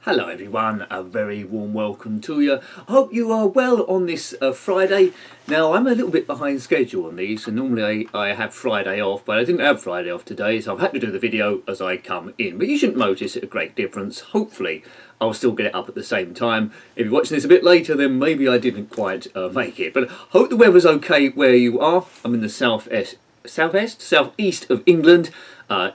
Hello everyone, a very warm welcome to you. I hope you are well on this Friday. Now I'm a little bit behind schedule on these, and normally I have Friday off, but I didn't have Friday off today, so I've had to do the video as I come in. But you shouldn't notice a great difference. Hopefully I'll still get it up at the same time. If you're watching this a bit later, then maybe I didn't quite make it. But I hope the weather's okay where you are. I'm in the southeast of England.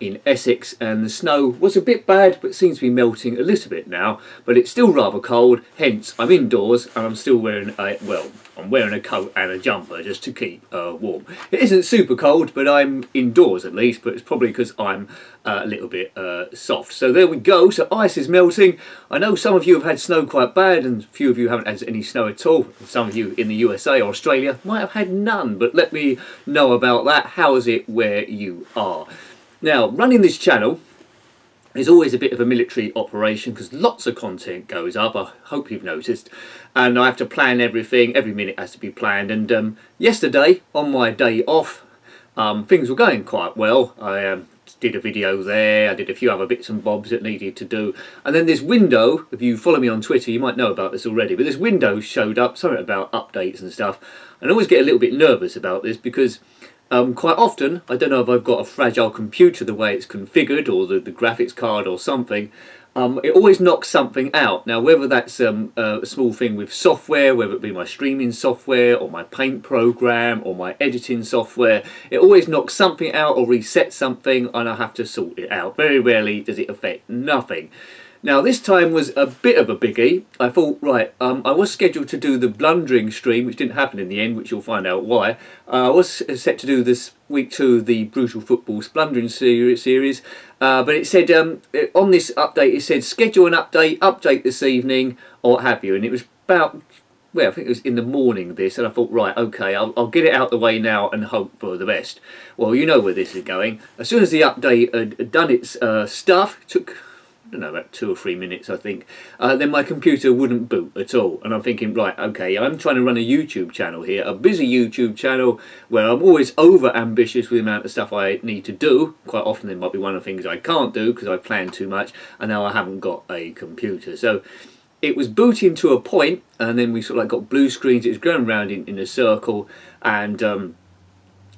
In Essex, and the snow was a bit bad but seems to be melting a little bit now, but it's still rather cold, hence I'm indoors and I'm still wearing I'm wearing a coat and a jumper just to keep warm. It isn't super cold, but I'm indoors at least, but it's probably because I'm a little bit soft. So there we go. So ice is melting. I know some of you have had snow quite bad and a few of you haven't had any snow at all. Some of you in the USA or Australia might have had none, but let me know about that. How is it where you are? Now, running this channel is always a bit of a military operation because lots of content goes up, I hope you've noticed, and I have to plan everything. Every minute has to be planned, and yesterday, on my day off, things were going quite well. I did a video there, I did a few other bits and bobs that needed to do, and then this window, if you follow me on Twitter you might know about this already, but this window showed up, something about updates and stuff, and I always get a little bit nervous about this because quite often, I don't know if I've got a fragile computer the way it's configured, or the graphics card or something, it always knocks something out. Now whether that's a small thing with software, whether it be my streaming software or my paint program or my editing software, it always knocks something out or resets something and I have to sort it out. Very rarely does it affect nothing. Now this time was a bit of a biggie. I thought, right, I was scheduled to do the blundering stream, which didn't happen in the end, which you'll find out why. I was set to do this week 2 the Brutal Football Splundering series, but it said, on this update, it said schedule an update this evening, or what have you, and it was about, well, I think it was in the morning this, and I thought, right, okay, I'll get it out the way now and hope for the best. Well, you know where this is going. As soon as the update had done its stuff, it took, I don't know, about 2 or 3 minutes I think, then my computer wouldn't boot at all, and I'm thinking, right, okay, I'm trying to run a YouTube channel here, a busy YouTube channel where I'm always over ambitious with the amount of stuff I need to do. Quite often there might be one of the things I can't do because I plan too much and now I haven't got a computer. So it was booting to a point, and then we sort of like got blue screens. It was going around in a circle, and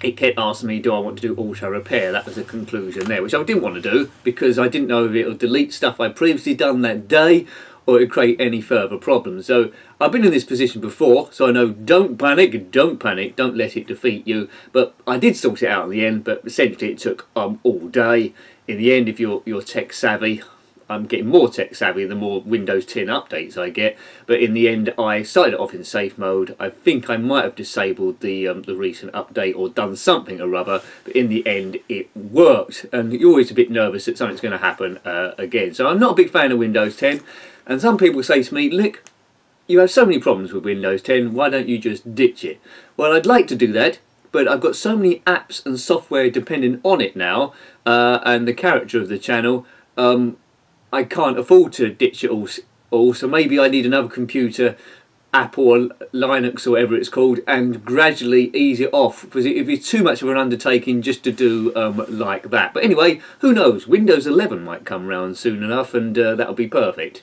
it kept asking me, do I want to do auto repair? That was the conclusion there, which I didn't want to do because I didn't know if it'll delete stuff I'd previously done that day or it'd create any further problems. So I've been in this position before, so I know don't panic, don't let it defeat you. But I did sort it out in the end, but essentially it took all day. In the end, if you're tech savvy, I'm getting more tech savvy the more Windows 10 updates I get, but in the end I started it off in safe mode. I think I might have disabled the recent update or done something or other, but in the end it worked, and you're always a bit nervous that something's going to happen again. So I'm not a big fan of Windows 10, and some people say to me, look, you have so many problems with Windows 10, why don't you just ditch it? Well, I'd like to do that, but I've got so many apps and software depending on it now, and the character of the channel, I can't afford to ditch it all, so maybe I need another computer, Apple or Linux or whatever it's called, and gradually ease it off, because it'd be too much of an undertaking just to do like that. But anyway, who knows, Windows 11 might come around soon enough, and that'll be perfect.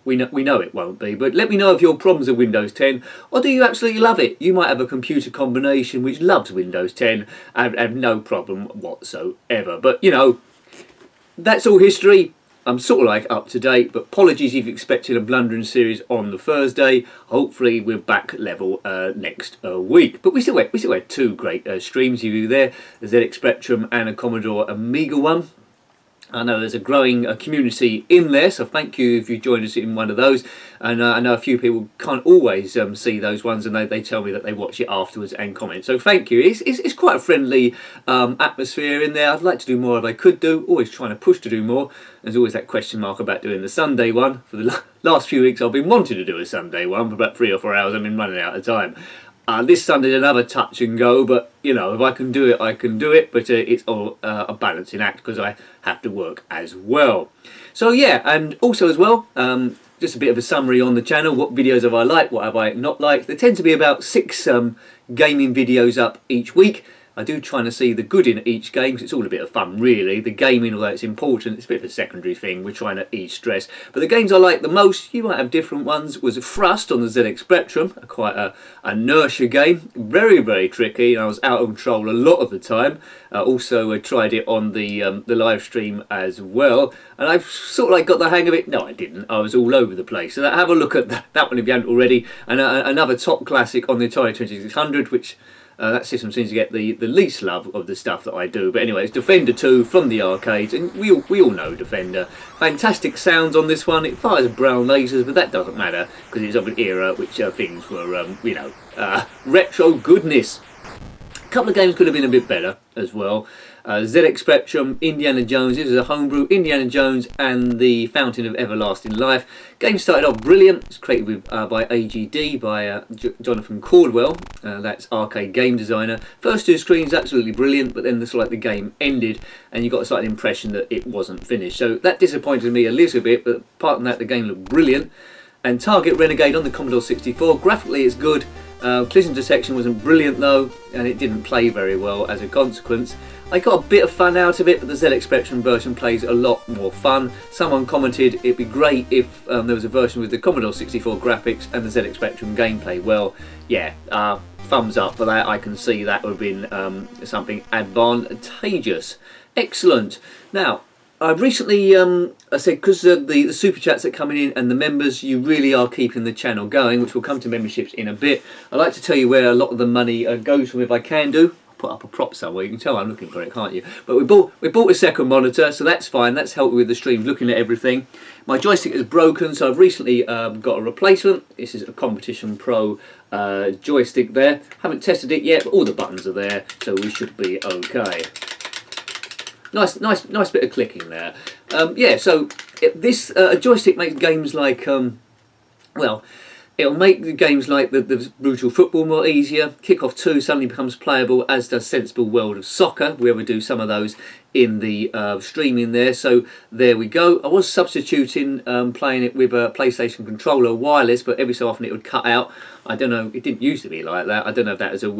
We know it won't be, but let me know if your problems are Windows 10, or do you absolutely love it? You might have a computer combination which loves Windows 10 and have no problem whatsoever. But you know, that's all history. I'm sort of like up to date, but apologies if you expected a blundering series on the Thursday. Hopefully we're back level next week. But we still had 2 great streams of you there, the ZX Spectrum and a Commodore Amiga one. I know there's a growing community in there, so thank you if you joined us in one of those. And I know a few people can't always see those ones, and they tell me that they watch it afterwards and comment. So thank you. It's quite a friendly atmosphere in there. I'd like to do more if I could do. Always trying to push to do more. There's always that question mark about doing the Sunday one. For the last few weeks I've been wanting to do a Sunday one for about 3 or 4 hours. I've been running out of time. This Sunday's another touch and go, but you know, if I can do it, I can do it. But it's all a balancing act because I have to work as well. So yeah, and also as well, just a bit of a summary on the channel. What videos have I liked? What have I not liked? There tend to be about 6 gaming videos up each week. I do try to see the good in each game, because it's all a bit of fun really. The gaming, although it's important, it's a bit of a secondary thing. We're trying to ease stress. But the games I like the most, you might have different ones, was Thrust on the ZX Spectrum, quite a inertia game. Very, very tricky, and I was out of control a lot of the time. Also tried it on the live stream as well, and I've sort of like got the hang of it. No, I didn't. I was all over the place. So have a look at that one if you haven't already. And another top classic on the Atari 2600, which that system seems to get the least love of the stuff that I do. But anyway, it's Defender 2 from the arcades, and we all know Defender. Fantastic sounds on this one. It fires brown lasers, but that doesn't matter because it's of an era which things were, retro goodness. A couple of games could have been a bit better as well. ZX Spectrum, Indiana Jones. This is a homebrew, Indiana Jones and the Fountain of Everlasting Life. Game started off brilliant. It's created by AGD, by Jonathan Caldwell. That's arcade game designer. First two screens absolutely brilliant, but then the game ended and you got a slight impression that it wasn't finished. So that disappointed me a little bit, but apart from that, the game looked brilliant. And Target Renegade on the Commodore 64. Graphically, it's good. Collision detection wasn't brilliant though, and it didn't play very well as a consequence. I got a bit of fun out of it, but the ZX Spectrum version plays a lot more fun. Someone commented it'd be great if there was a version with the Commodore 64 graphics and the ZX Spectrum gameplay. Well, yeah, thumbs up for that. I can see that would have been something advantageous. Excellent. Now, I've recently, I said, because of the super chats that are coming in and the members, you really are keeping the channel going, which will come to memberships in a bit. I'd like to tell you where a lot of the money goes from if I can do. I'll put up a prop somewhere, you can tell I'm looking for it, can't you? But we bought a second monitor, so that's fine. That's helped with the streams, looking at everything. My joystick is broken, so I've recently got a replacement. This is a Competition Pro joystick there. Haven't tested it yet, but all the buttons are there, so we should be okay. Nice bit of clicking there. Yeah, so this joystick makes games like, well, it'll make the games like the Brutal Football more easier. Kickoff 2 suddenly becomes playable, as does Sensible World of Soccer. We ever do some of those in the streaming there. So there we go. I was substituting playing it with a PlayStation controller wireless, but every so often it would cut out. I don't know, it didn't used to be like that. I don't know if that is not a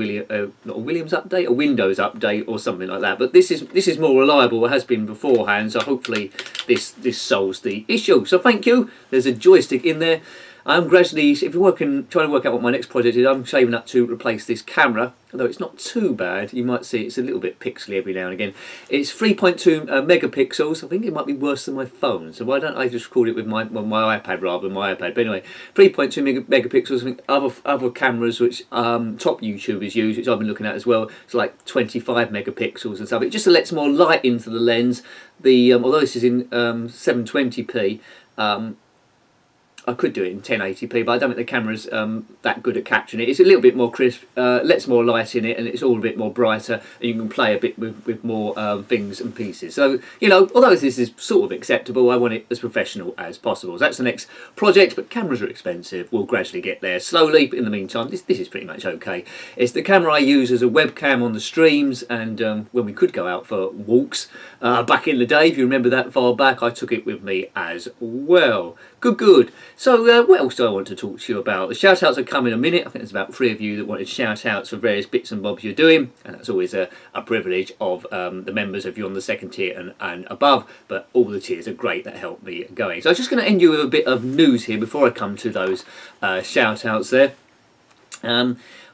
Williams update, a Windows update or something like that. But this is more reliable. It has been beforehand, so hopefully this solves the issue. So thank you. There's a joystick in there. I'm gradually, if you're trying to work out what my next project is, I'm saving up to replace this camera, although it's not too bad. You might see it's a little bit pixely every now and again. It's 3.2 megapixels. I think it might be worse than my phone, so why don't I just record it with my iPad rather than my iPad. But anyway, 3.2 megapixels. I think other cameras which top YouTubers use, which I've been looking at as well, it's like 25 megapixels and stuff. It just lets more light into the lens. Although this is in 720p, I could do it in 1080p, but I don't think the camera's that good at capturing it. It's a little bit more crisp, lets more light in it, and it's all a bit more brighter, and you can play a bit with more things and pieces. So, you know, although this is sort of acceptable, I want it as professional as possible. So that's the next project, but cameras are expensive. We'll gradually get there slowly, but in the meantime, this is pretty much okay. It's the camera I use as a webcam on the streams, and when we could go out for walks back in the day, if you remember that far back, I took it with me as well. Good. So what else do I want to talk to you about? The shout outs will come in a minute. I think there's about 3 of you that wanted shout outs for various bits and bobs you're doing, and that's always a privilege of the members if you're on the second tier and above, but all the tiers are great, that help me going. So I'm just going to end you with a bit of news here before I come to those shout outs there.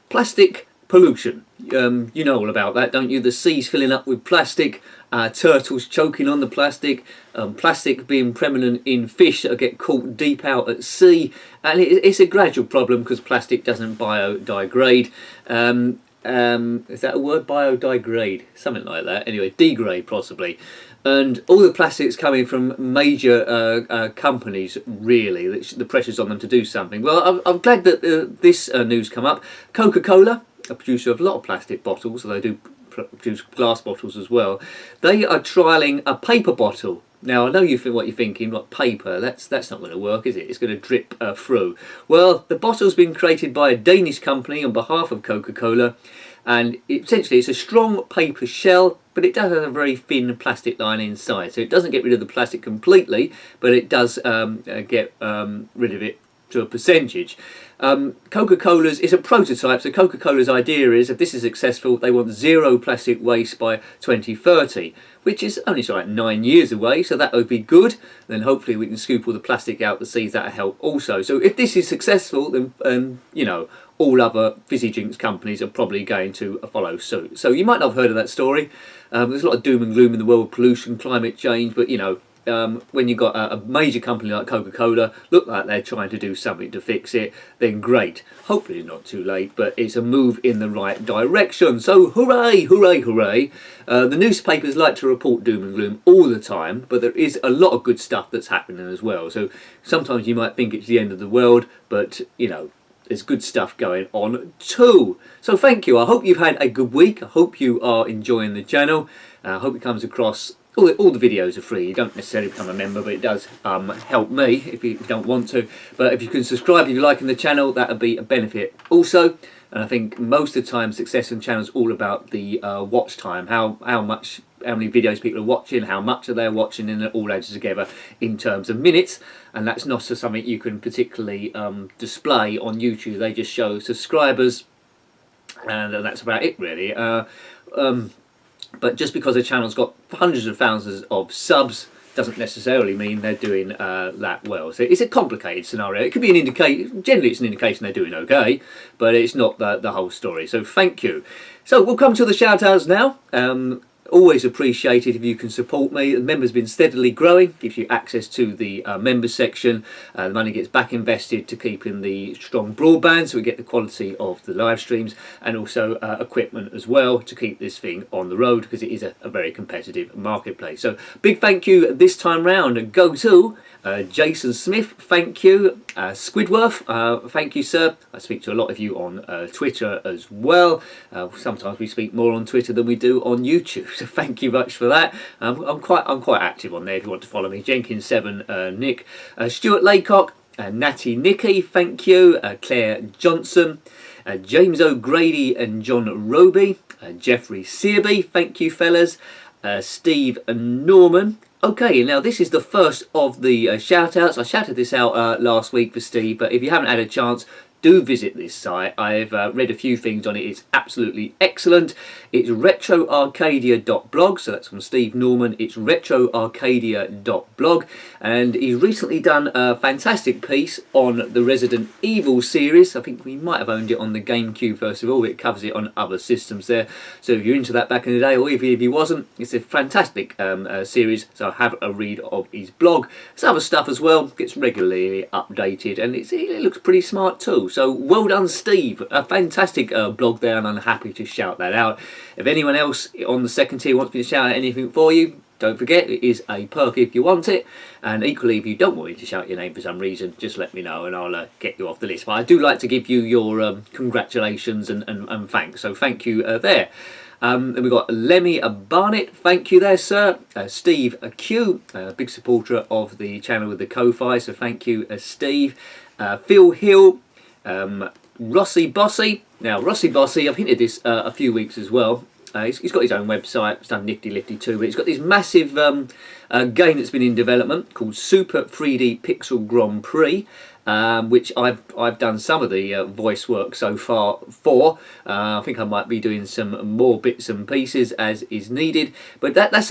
Plastic pollution. You know all about that, don't you? The seas filling up with plastic, turtles choking on the plastic, plastic being prevalent in fish that get caught deep out at sea, and it's a gradual problem because plastic doesn't biodegrade. Is that a word? Biodegrade? Something like that. Anyway, degrade possibly. And all the plastics coming from major companies, really, the pressure's on them to do something. Well, I'm glad that this news come up. Coca-Cola, a producer of a lot of plastic bottles, although they do produce glass bottles as well, they are trialling a paper bottle. Now, I know what you're thinking, like paper, that's not going to work, is it? It's going to drip through. Well, the bottle's been created by a Danish company on behalf of Coca-Cola, and essentially it's a strong paper shell, but it does have a very thin plastic line inside, so it doesn't get rid of the plastic completely, but it does get rid of it to a percentage. Coca-Cola's is a prototype, so Coca-Cola's idea is if this is successful, they want zero plastic waste by 2030, which is only like 9 years away, so that would be good. Then hopefully we can scoop all the plastic out the seas, that'll help also. So if this is successful, then you know, all other fizzy drinks companies are probably going to follow suit. So you might not have heard of that story. There's a lot of doom and gloom in the world, pollution, climate change, but you know, when you've got a major company like Coca-Cola look like they're trying to do something to fix it, then great. Hopefully not too late, but it's a move in the right direction. So hooray, hooray, hooray. The newspapers like to report doom and gloom all the time, but there is a lot of good stuff that's happening as well. So sometimes you might think it's the end of the world, but you know, there's good stuff going on too. So thank you. I hope you've had a good week. I hope you are enjoying the channel. I hope it comes across. All the videos are free. You don't necessarily become a member, but it does help me if you don't want to. But if you can subscribe if you're liking the channel, that would be a benefit also. And I think most of the time success on channel is all about the watch time, how many videos people are watching, how much are they watching, and it all adds together in terms of minutes. And that's not something you can particularly display on YouTube. They just show subscribers, and that's about it really. But just because a channel's got hundreds of thousands of subs doesn't necessarily mean they're doing that well. So it's a complicated scenario. It could be an indication, generally it's an indication they're doing okay, but it's not the whole story. So thank you. So we'll come to the shout outs now. Always appreciated if you can support me. The members been steadily growing, gives you access to the members section. The money gets back invested to keeping the strong broadband, so we get the quality of the live streams, and also equipment as well to keep this thing on the road, because it is a very competitive marketplace. So big thank you this time round go to Jason Smith, thank you. Squidworth, thank you sir. I speak to a lot of you on Twitter as well. Sometimes we speak more on Twitter than we do on YouTube, so thank you much for that. I'm quite active on there if you want to follow me. Jenkins7, Nick, Stuart Laycock, Natty Nicky, thank you. Claire Johnson, James O'Grady and John Roby, Jeffrey Searby, thank you fellas. Steve Norman. Okay, now this is the first of the shout outs. I shouted this out last week for Steve, but if you haven't had a chance, do visit this site. I've read a few things on it. It's absolutely excellent. It's retroarcadia.blog, so that's from Steve Norman. It's retroarcadia.blog, and he's recently done a fantastic piece on the Resident Evil series. I think we might have owned it on the GameCube first of all, but it covers it on other systems there. So if you're into that back in the day, or if he wasn't, it's a fantastic series, so have a read of his blog. There's other stuff as well, gets regularly updated, and it looks pretty smart too. So well done Steve, a fantastic blog there, and I'm happy to shout that out. If anyone else on the second tier wants me to shout out anything for you, don't forget it is a perk if you want it, and equally if you don't want me to shout your name for some reason, just let me know and I'll get you off the list. But I do like to give you your congratulations and thanks, so thank you there. Then we've got Lemmy Barnett, thank you there sir. Steve Q, big supporter of the channel with the Ko-Fi, so thank you Steve. Phil Hill, Rossi Bossy. Now Rossi Bossy, I've hinted this a few weeks as well. He's got his own website, it's done nifty lifty too, but he's got this massive game that's been in development called Super 3D Pixel Grand Prix, which I've done some of the voice work so far for. I think I might be doing some more bits and pieces as is needed, but that's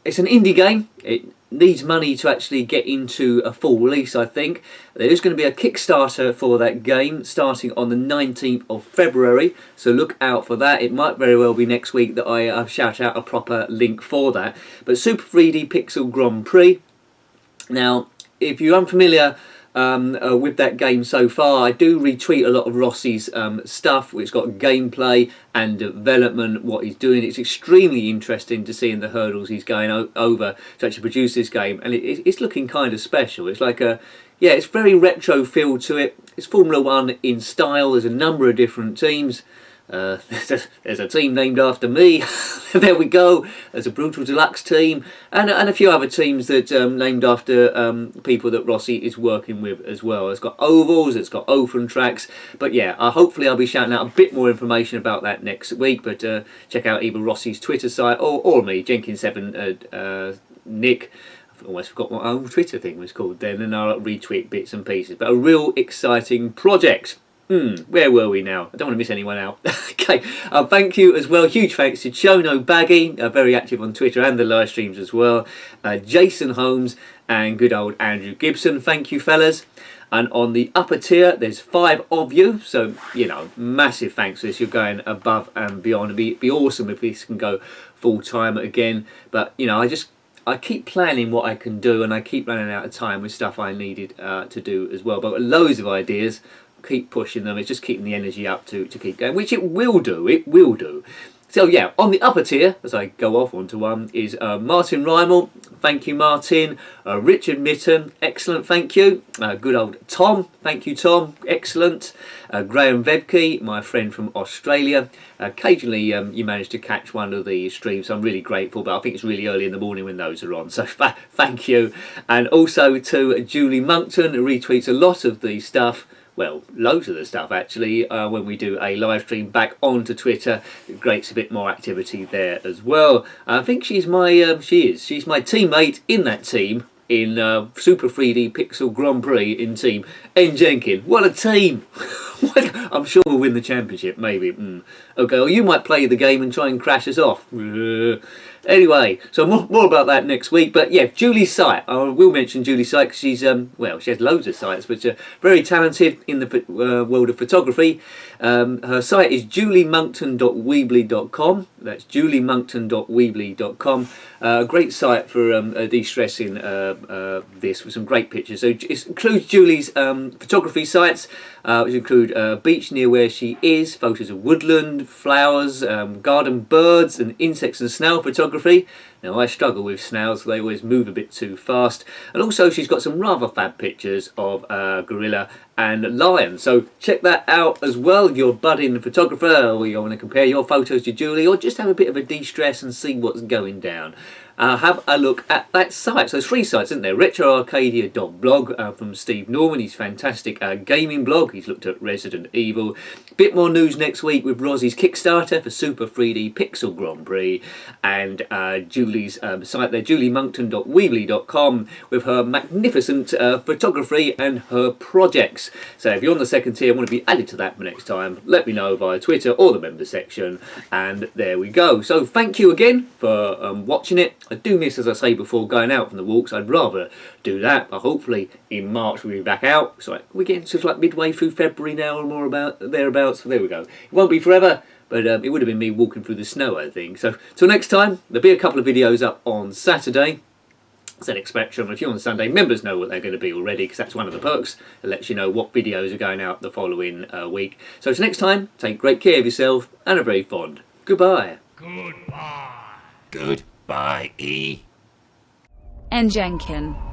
it's an indie game. It needs money to actually get into a full release, I think. There is going to be a Kickstarter for that game starting on the 19th of February, so look out for that. It might very well be next week that I shout out a proper link for that. But Super 3D Pixel Grand Prix. Now, if you're unfamiliar with that game so far, I do retweet a lot of Rossi's stuff, which got gameplay and development, what he's doing. It's extremely interesting to see in the hurdles he's going over to actually produce this game, and it's looking kind of special. It's like yeah, it's very retro feel to it. It's Formula 1 in style. There's a number of different teams. There's a team named after me. There we go. There's a Brutal Deluxe team, and a few other teams that named after people that Rossi is working with as well. It's got ovals, it's got open tracks, but yeah, hopefully I'll be shouting out a bit more information about that next week. But check out either Rossi's Twitter site or me, Jenkins7 Nick. almost forgot what my own Twitter thing was called then, and I'll retweet bits and pieces. But a real exciting project. Where were we now? I don't want to miss anyone out. Okay, thank you as well. Huge thanks to Chono Baggy, very active on Twitter and the live streams as well. Jason Holmes and good old Andrew Gibson. Thank you, fellas. And on the upper tier, there's 5 of you. So, you know, massive thanks for this. You're going above and beyond. It'd be awesome if this can go full time again. But, you know, I keep planning what I can do, and I keep running out of time with stuff I needed to do as well. But I've got loads of ideas. Keep pushing them. It's just keeping the energy up to keep going, which it will do. It will do. So yeah, on the upper tier, as I go off onto one, is Martin Rymel. Thank you, Martin. Richard Mitten, excellent, thank you. Good old Tom, thank you, Tom, excellent. Graham Vebke, my friend from Australia. Occasionally you manage to catch one of the streams, so I'm really grateful, but I think it's really early in the morning when those are on, so thank you. And also to Julie Monkton, who retweets a lot of the stuff. Well, loads of the stuff actually, when we do a live stream back onto Twitter. It creates a bit more activity there as well. I think she's my, she's my teammate in that team in Super 3D Pixel Grand Prix in team N Jenkin. What a team! I'm sure we'll win the championship, maybe. Okay, well, you might play the game and try and crash us off. Anyway, so more about that next week. But yeah, Julie's site. I will mention Julie's site because she's, well, she has loads of sites, but very talented in the world of photography. Her site is juliemonkton.weebly.com. That's juliemonkton.weebly.com. Great site for de-stressing this with some great pictures. So it includes Julie's photography sites, which include beach near where she is, photos of woodland, flowers, garden birds and insects and snail photography. Now I struggle with snails, they always move a bit too fast. And also she's got some rather fab pictures of gorilla and lion. So check that out as well if you're a budding photographer, or you want to compare your photos to Julie, or just have a bit of a de-stress and see what's going down. Have a look at that site. So there's 3 sites, isn't there? RetroArcadia.blog from Steve Norman, his fantastic gaming blog. He's looked at Resident Evil. Bit more news next week with Rozzie's Kickstarter for Super 3D Pixel Grand Prix, and Julie's site there, juliemonkton.weebly.com, with her magnificent photography and her projects. So if you're on the second tier and want to be added to that for next time, let me know via Twitter or the members section, and there we go. So thank you again for watching it. I do miss, as I say before, going out from the walks. I'd rather do that, but hopefully in March we'll be back out. So we're getting to like midway through February now, or more about thereabouts. So there we go. It won't be forever, but it would have been me walking through the snow, I think. So till next time, there'll be a couple of videos up on Saturday. ZX Spectrum. If you're on Sunday, members know what they're going to be already, because that's one of the perks. It lets you know what videos are going out the following week. So till next time, take great care of yourself, and a very fond goodbye. Goodbye. Goodbye, E. N Jenkin.